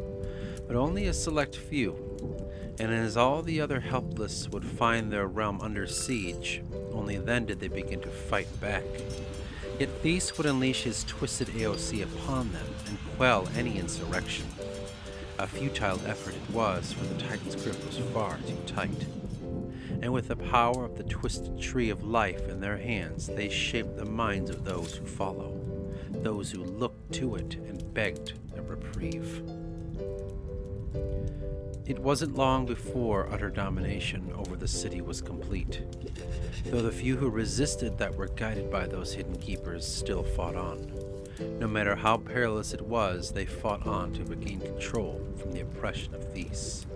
but only a select few. And as all the other helpless would find their realm under siege, only then did they begin to fight back. Yet Theis would unleash his twisted AOC upon them and quell any insurrection. A futile effort it was, for the Titan's grip was far too tight. And with the power of the twisted tree of life in their hands, they shaped the minds of those who follow, those who looked to it and begged a reprieve. It wasn't long before utter domination over the city was complete, though the few who resisted that were guided by those hidden keepers still fought on. No matter how perilous it was, they fought on to regain control from the oppression of Theis.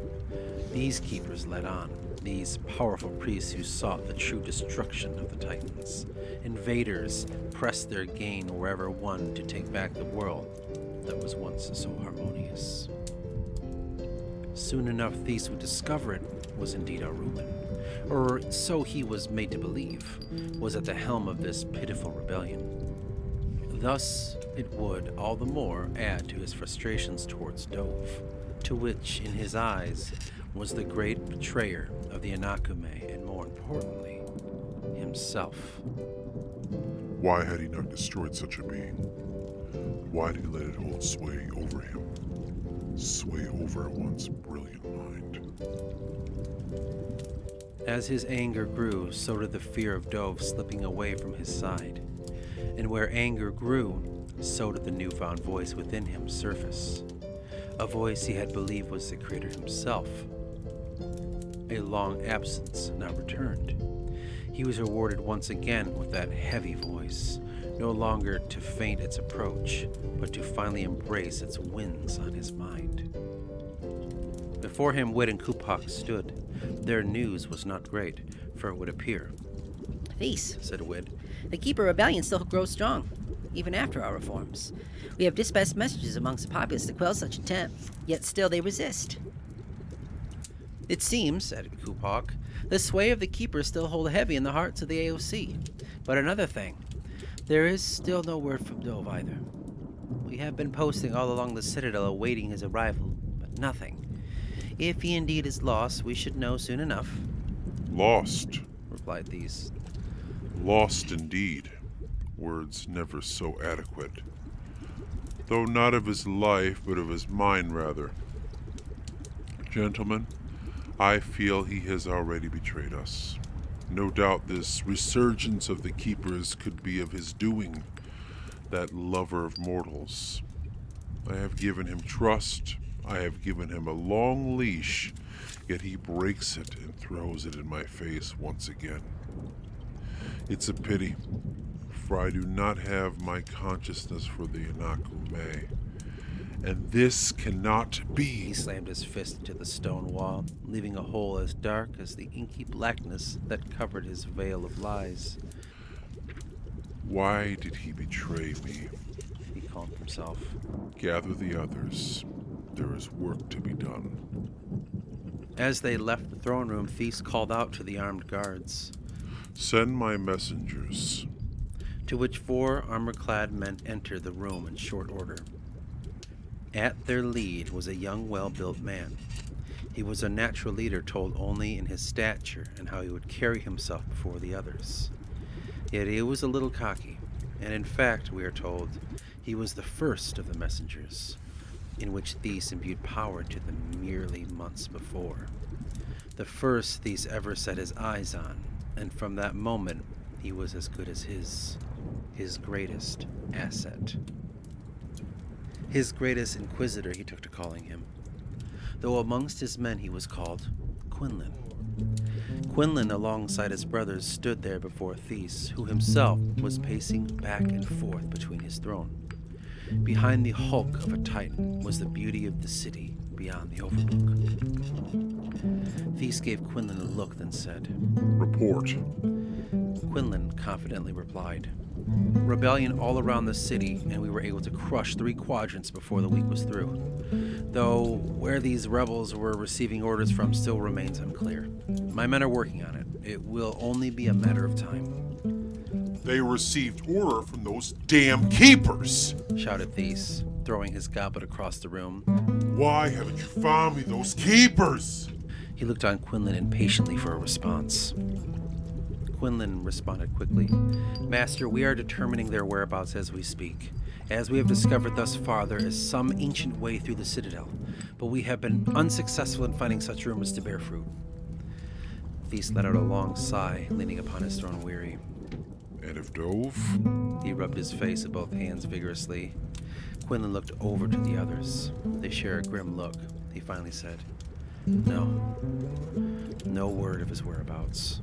These keepers led on, these powerful priests who sought the true destruction of the Titans. Invaders pressed their gain wherever one to take back the world that was once so harmonious. Soon enough, Theis would discover it was indeed Ariun, or so he was made to believe, was at the helm of this pitiful rebellion. Thus, it would all the more add to his frustrations towards Dhove, to which, in his eyes, was the great betrayer of the Anaku, and more importantly, himself. Why had he not destroyed such a being? Why did he let it hold sway over him? Sway over a once brilliant mind. As his anger grew, so did the fear of Dhove slipping away from his side. And where anger grew, so did the newfound voice within him surface. A voice he had believed was the Creator himself. A long absence now returned. He was rewarded once again with that heavy voice, no longer to feint its approach, but to finally embrace its winds on his mind. Before him, Wit and Kupak stood. Their news was not great, for it would appear, Theis, said Wit, the Keeper Rebellion still grows strong, even after our reforms. We have dispatched messages amongst the populace to quell such attempt, yet still they resist. It seems, added Kupak, the sway of the Keepers still hold heavy in the hearts of the AOC. But another thing, there is still no word from Dhove either. We have been posting all along the Citadel awaiting his arrival, but nothing. If he indeed is lost, we should know soon enough, Lost. replied Thies. Lost indeed. Words never so adequate. Though not of his life, but of his mind, rather. Gentlemen, I feel he has already betrayed us. No doubt this resurgence of the Keepers could be of his doing, that lover of mortals. I have given him trust, I have given him a long leash, yet he breaks it and throws it in my face once again. It's a pity, for I do not have my consciousness for the Anaku May. And this cannot be. He slammed his fist into the stone wall, leaving a hole as dark as the inky blackness that covered his veil of lies. Why did he betray me? He calmed himself. Gather the others. There is work to be done. As they left the throne room, Theis called out to the armed guards, Send my messengers. to which 4 armor-clad men entered the room in short order. At their lead was a young, well-built man. He was a natural leader, told only in his stature and how he would carry himself before the others. Yet he was a little cocky, and in fact, we are told, he was the first of the messengers, in which Theis imbued power to them merely months before. The first Theis ever set his eyes on, and from that moment, he was as good as his greatest asset. His greatest inquisitor, he took to calling him, though amongst his men he was called Quinlan. Quinlan, alongside his brothers, stood there before Theis, who himself was pacing back and forth between his throne. Behind the hulk of a Titan was the beauty of the city beyond the overlook. Theis gave Quinlan a look, then said, Report. Quinlan confidently replied, Rebellion all around the city, and we were able to crush 3 quadrants before the week was through. Though where these rebels were receiving orders from still remains unclear. My men are working on it. It will only be a matter of time. They received order from those damn Keepers! Shouted Theis, throwing his goblet across the room. Why haven't you found me those Keepers? He looked on Quinlan impatiently for a response. Quinlan responded quickly. Master, we are determining their whereabouts as we speak. As we have discovered thus far, there is some ancient way through the Citadel, but we have been unsuccessful in finding such rumors to bear fruit. Theis let out a long sigh, leaning upon his throne weary. And if Dhove? He rubbed his face with both hands vigorously. Quinlan looked over to the others. They shared a grim look. He finally said, No word of his whereabouts.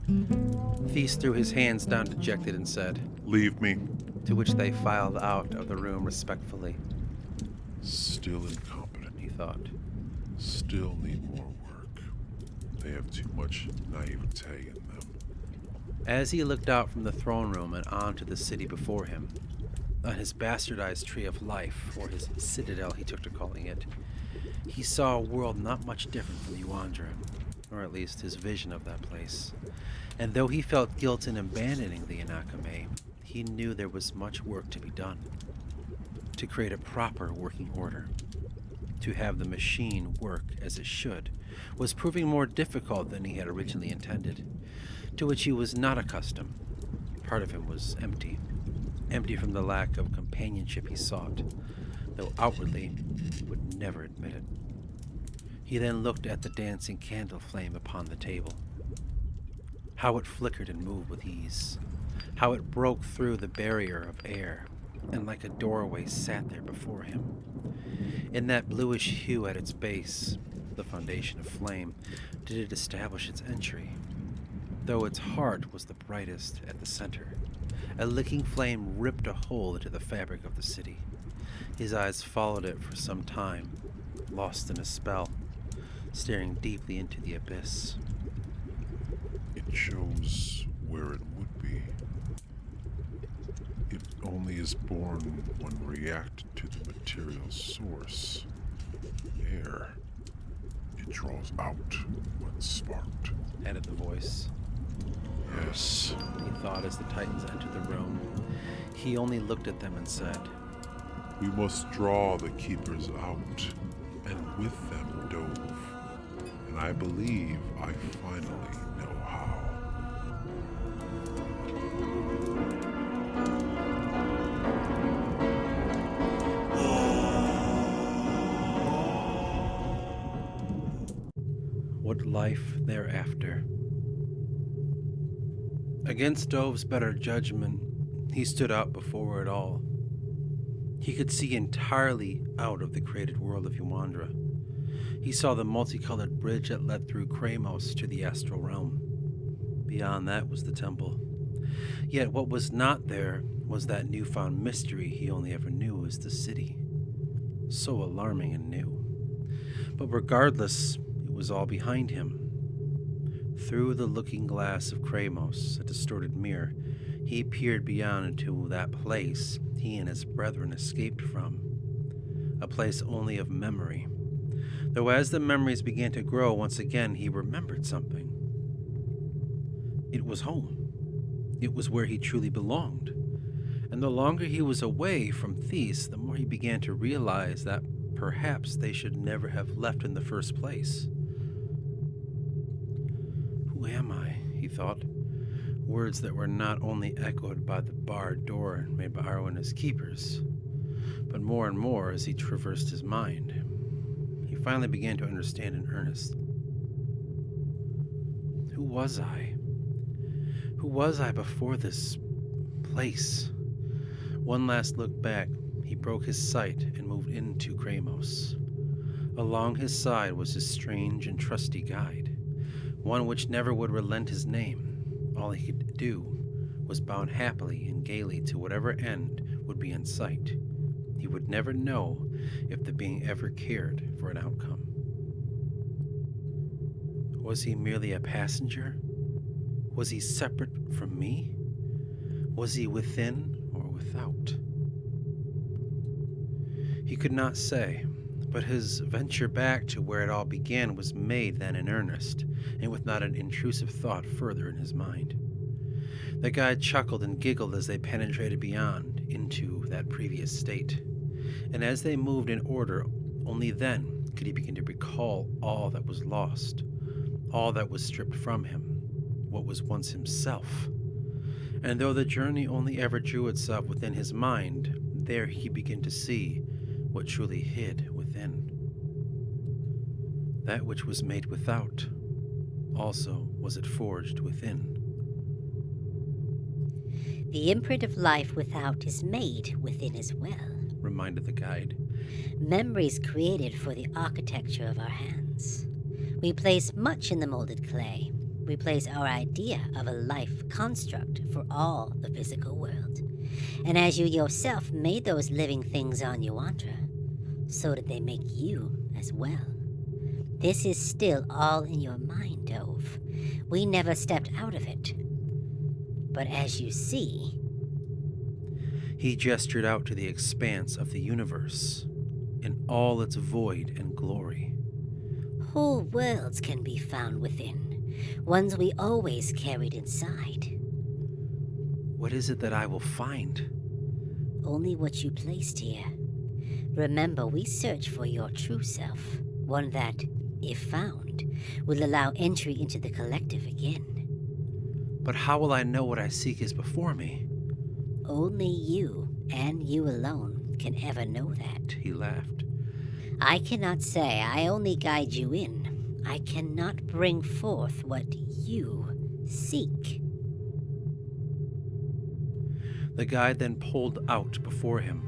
Theis threw his hands down dejected and said, Leave me. to which they filed out of the room respectfully. Still incompetent. He thought. Still need more work. They have too much naivete in them. As he looked out from the throne room and onto the city before him, on his bastardized tree of life, or his citadel he took to calling it, he saw a world not much different from Yuandra, or at least his vision of that place. And though he felt guilt in abandoning the Anaku, he knew there was much work to be done. To create a proper working order, to have the machine work as it should, was proving more difficult than he had originally intended, to which he was not accustomed. Part of him was empty from the lack of companionship he sought, though outwardly would never admit it. He then looked at the dancing candle flame upon the table. How it flickered and moved with ease, how it broke through the barrier of air, and like a doorway sat there before him. In that bluish hue at its base, the foundation of flame, did it establish its entry, though its heart was the brightest at the center. A licking flame ripped a hole into the fabric of the city. His eyes followed it for some time, lost in a spell, staring deeply into the abyss. It shows where it would be. It only is born when reacted to the material source, air. It draws out when sparked. Added the voice. Yes. He thought as the Titans entered the room. He only looked at them and said, We must draw the keepers out, and with them Dhove. And I believe I finally know how. What life thereafter? Against Dhove's better judgment, he stood out before it all. He could see entirely out of the created world of Yuandra. He saw the multicolored bridge that led through Kramos to the astral realm. Beyond that was the temple. Yet what was not there was that newfound mystery he only ever knew as the city. So alarming and new. But regardless, it was all behind him. Through the looking glass of Kramos, a distorted mirror, he peered beyond into that place he and his brethren escaped from. A place only of memory. Though as the memories began to grow, once again he remembered something. It was home. It was where he truly belonged. And the longer he was away from Theis, the more he began to realize that perhaps they should never have left in the first place. Who am I? He thought. Words that were not only echoed by the barred door made by Ariun and his keepers, but more and more as he traversed his mind. He finally began to understand in earnest. Who was I? Who was I before this place? One last look back, he broke his sight and moved into Kramos. Along his side was his strange and trusty guide, one which never would relent his name. All he could do was bound happily and gaily to whatever end would be in sight. He would never know if the being ever cared for an outcome. Was he merely a passenger? Was he separate from me? Was he within or without? He could not say, but his venture back to where it all began was made then in earnest, and with not an intrusive thought further in his mind. The guide chuckled and giggled as they penetrated beyond into that previous state, and as they moved in order, only then could he begin to recall all that was lost, all that was stripped from him, what was once himself. And though the journey only ever drew itself within his mind, there he began to see what truly hid within. That which was made without, also was it forged within. The imprint of life without is made within as well. Reminded the guide. Memories created for the architecture of our hands. We place much in the molded clay. We place our idea of a life construct for all the physical world. And as you yourself made those living things on Yuandra, so did they make you as well. This is still all in your mind, Dhove. We never stepped out of it. But as you see... He gestured out to the expanse of the universe, in all its void and glory. whole worlds can be found within, ones we always carried inside. What is it that I will find? Only what you placed here. Remember, we search for your true self, one that, if found, will allow entry into the collective again. But how will I know what I seek is before me? Only you, and you alone, can ever know that. He laughed. I cannot say I only guide you in. I cannot bring forth what you seek. The guide then pulled out before him,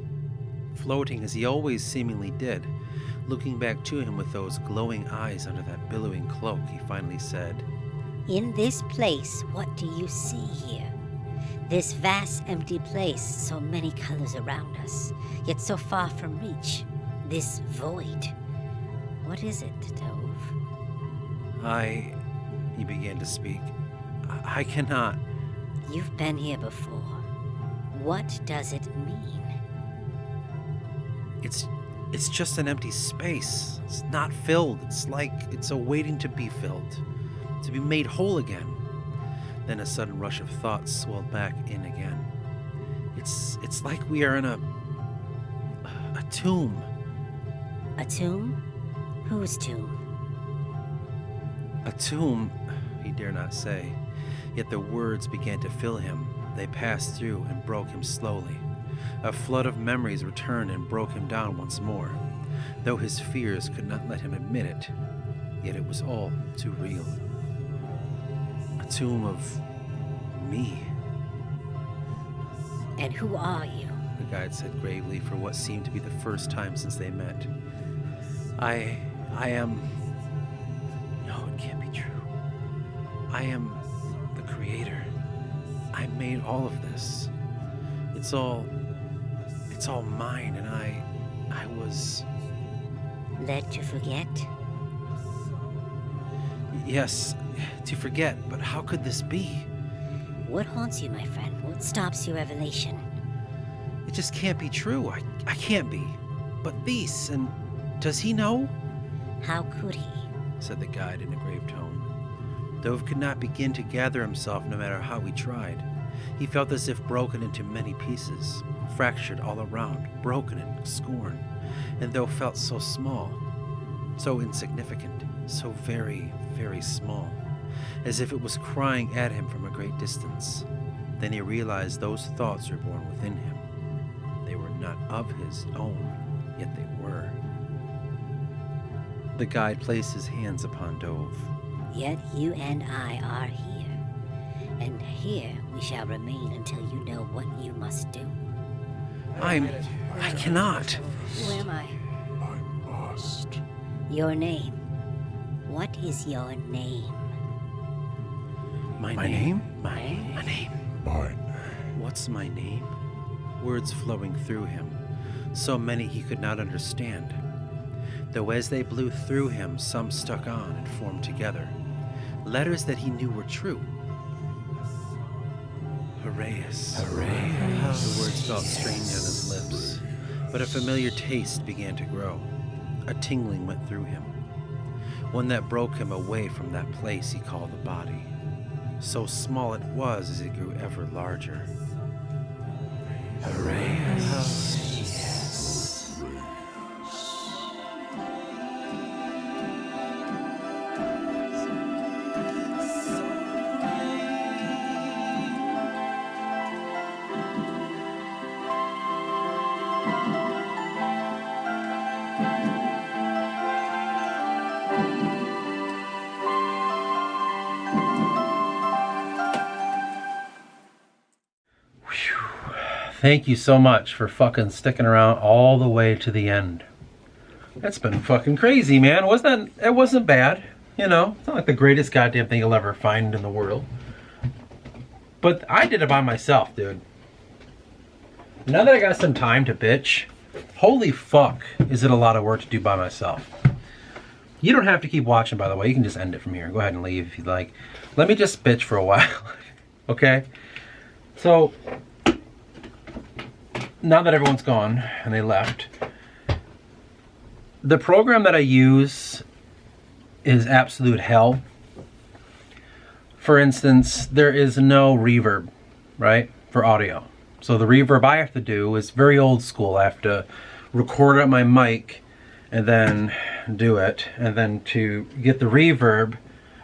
floating as he always seemingly did. Looking back to him with those glowing eyes under that billowing cloak, he finally said, In this place, what do you see here? This vast empty place, so many colors around us, yet so far from reach. This void. What is it, Dhove? He began to speak. I cannot. You've been here before. What does it mean? It's just an empty space. It's not filled. It's like it's awaiting to be filled, to be made whole again. Then a sudden rush of thoughts swelled back in again. It's like we are in a tomb. A tomb? Whose tomb? A tomb, he dare not say. Yet the words began to fill him. They passed through and broke him slowly. A flood of memories returned and broke him down once more. Though his fears could not let him admit it, yet it was all too real. A tomb of me. And who are you? The guide said gravely for what seemed to be the first time since they met. I am... No, it can't be true. I am the creator. I made all of this. It's all mine, and I was... Led to forget? Yes, to forget, but how could this be? What haunts you, my friend? What stops your revelation? It just can't be true. I can't be. But Theis, and does he know? How could he? Said the guide in a grave tone. Dhove could not begin to gather himself no matter how he tried. He felt as if broken into many pieces, fractured all around, broken and scorned, and though felt so small, so insignificant, so very, very small, as if it was crying at him from a great distance. Then he realized those thoughts were born within him. They were not of his own, yet they were. The guide placed his hands upon Dhove. Yet you and I are here, and here we shall remain until you know what you must do. I cannot. Who am I? I must. Your name. What is your name? My name? My name. Mine. What's my name? Words flowing through him, so many he could not understand. Though as they blew through him, some stuck on and formed together. Letters that he knew were true. Haraeus. The words felt strange on his lips, but a familiar taste began to grow. A tingling went through him, one that broke him away from that place he called a body. So small it was as it grew ever larger. Haraeus. Thank you so much for fucking sticking around all the way to the end. That's been fucking crazy, man. It wasn't bad. You know, it's not like the greatest goddamn thing you'll ever find in the world. But I did it by myself, dude. Now that I got some time to bitch, holy fuck, is it a lot of work to do by myself. You don't have to keep watching, by the way. You can just end it from here. Go ahead and leave if you'd like. Let me just bitch for a while. Okay? So, now that everyone's gone and they left, the program that I use is absolute hell. For instance, there is no reverb, right, for audio. So the reverb I have to do is very old school. I have to record at my mic and then do it. And then to get the reverb,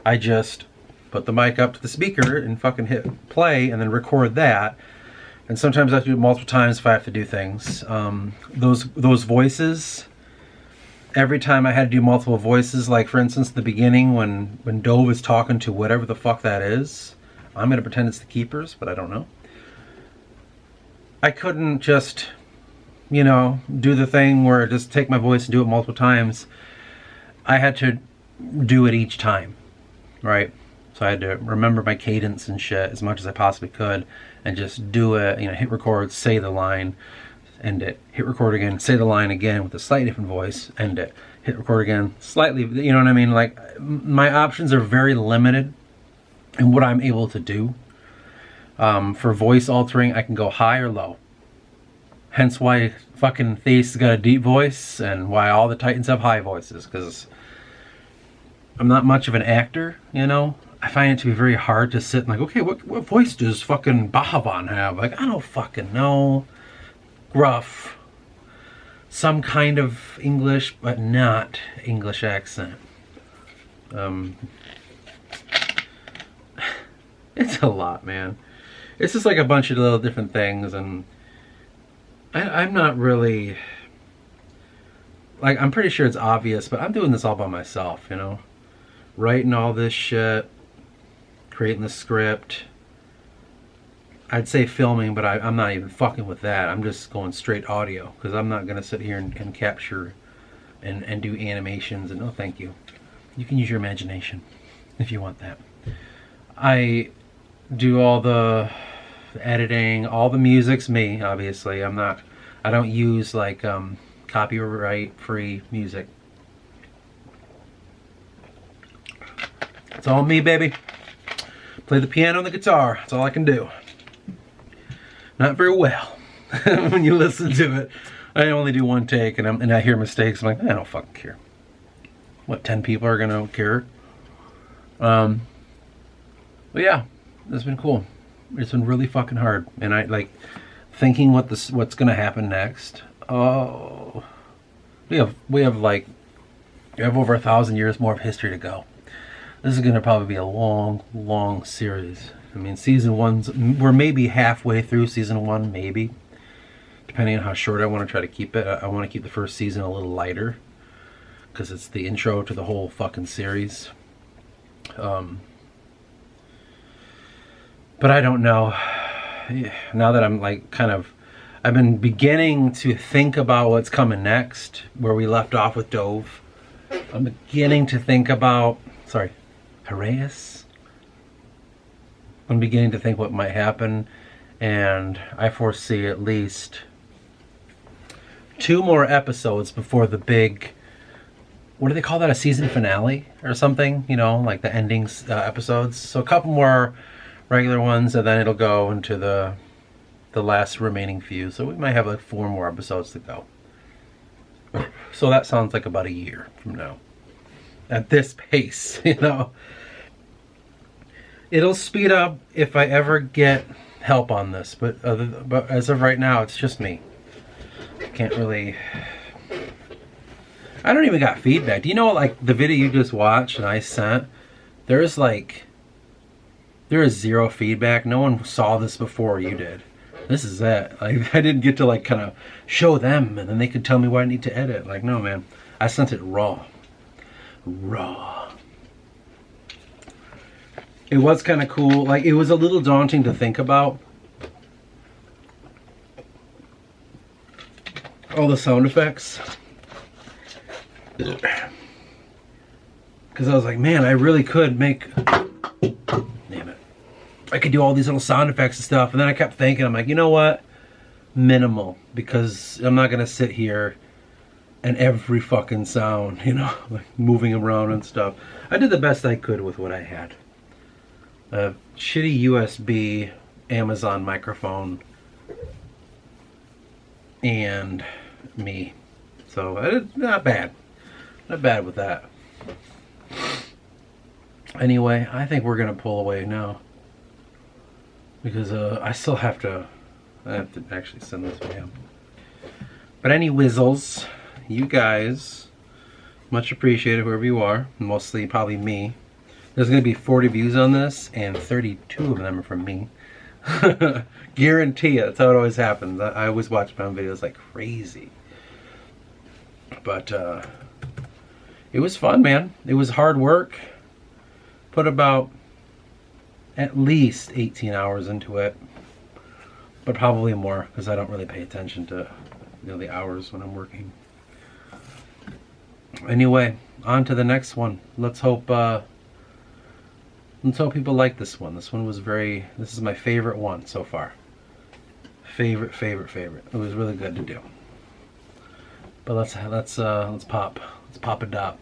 I just put the mic up to the speaker and fucking hit play and then record that. And sometimes I have to do it multiple times if I have to do things. Those voices, every time I had to do multiple voices, like for instance, the beginning when Dhove is talking to whatever the fuck that is, I'm going to pretend it's the Keepers, but I don't know. I couldn't just, you know, do the thing where I just take my voice and do it multiple times. I had to do it each time, right? So I had to remember my cadence and shit as much as I possibly could and just do it, you know, hit record, say the line, end it, hit record again, say the line again with a slightly different voice, end it, hit record again, slightly, you know what I mean? Like, my options are very limited in what I'm able to do. For voice altering, I can go high or low. Hence why fucking Theis has got a deep voice and why all the Titans have high voices, because I'm not much of an actor, you know? I find it to be very hard to sit and like, okay, what voice does fucking Bahavan have? Like, I don't fucking know. Gruff. Some kind of English, but not English accent. It's a lot, man. It's just like a bunch of little different things, and I'm not really, like, I'm pretty sure it's obvious, but I'm doing this all by myself, you know? Writing all this shit, creating the script. I'd say filming, but I'm not even fucking with that. I'm just going straight audio, because I'm not going to sit here and capture and do animations, and no thank you. You can use your imagination if you want that. I do all the editing, all the music's me, obviously. I don't use like copyright free music. It's all me, baby. Play the piano and the guitar. That's all I can do. Not very well. When you listen to it, I only do one take, and I hear mistakes. I'm like, I don't fucking care. What, 10 people are gonna care? But yeah, it's been cool. It's been really fucking hard, and I like thinking what's gonna happen next. Oh, we have over 1,000 years more of history to go. This is gonna probably be a long series. I mean, we're maybe halfway through season 1, maybe, depending on how short I want to try to keep it. I want to keep the first season a little lighter because it's the intro to the whole fucking series. But I don't know. Now that I'm like I've been beginning to think about what's coming next, where we left off with Dhove. I'm beginning to think about, Ariun. I'm beginning to think what might happen, and I foresee at least 2 more episodes before the big, what do they call that, a season finale or something, you know, like the endings episodes. So a couple more regular ones, and then it'll go into the last remaining few. So we might have like 4 more episodes to go. So that sounds like about a year from now at this pace, you know. It'll speed up if I ever get help on this, but as of right now, it's just me. Can't really. I don't even got feedback. Do you know, like the video you just watched and I sent? There is 0 feedback. No one saw this before you did. This is it. Like, I didn't get to like kind of show them, and then they could tell me what I need to edit. Like, no, man. I sent it raw. It was kind of cool. Like, it was a little daunting to think about. All the sound effects. Because I was like, man, I really could make... Damn it. I could do all these little sound effects and stuff. And then I kept thinking, I'm like, you know what? Minimal. Because I'm not going to sit here and every fucking sound, you know, like moving around and stuff. I did the best I could with what I had. A shitty USB Amazon microphone and me. So not bad. Not bad with that. Anyway, I think we're gonna pull away now because I still have to. I have to actually send this video. But any whizzles, you guys, much appreciated whoever you are. Mostly probably me. There's gonna be 40 views on this, and 32 of them are from me. Guarantee it. That's how it always happens. I always watch my own videos like crazy. But it was fun, man. It was hard work. Put about at least 18 hours into it, but probably more because I don't really pay attention to the hours when I'm working. Anyway, on to the next one. Let's hope people like this one. This one was this is my favorite one so far. Favorite. It was really good to do. But let's pop a dop.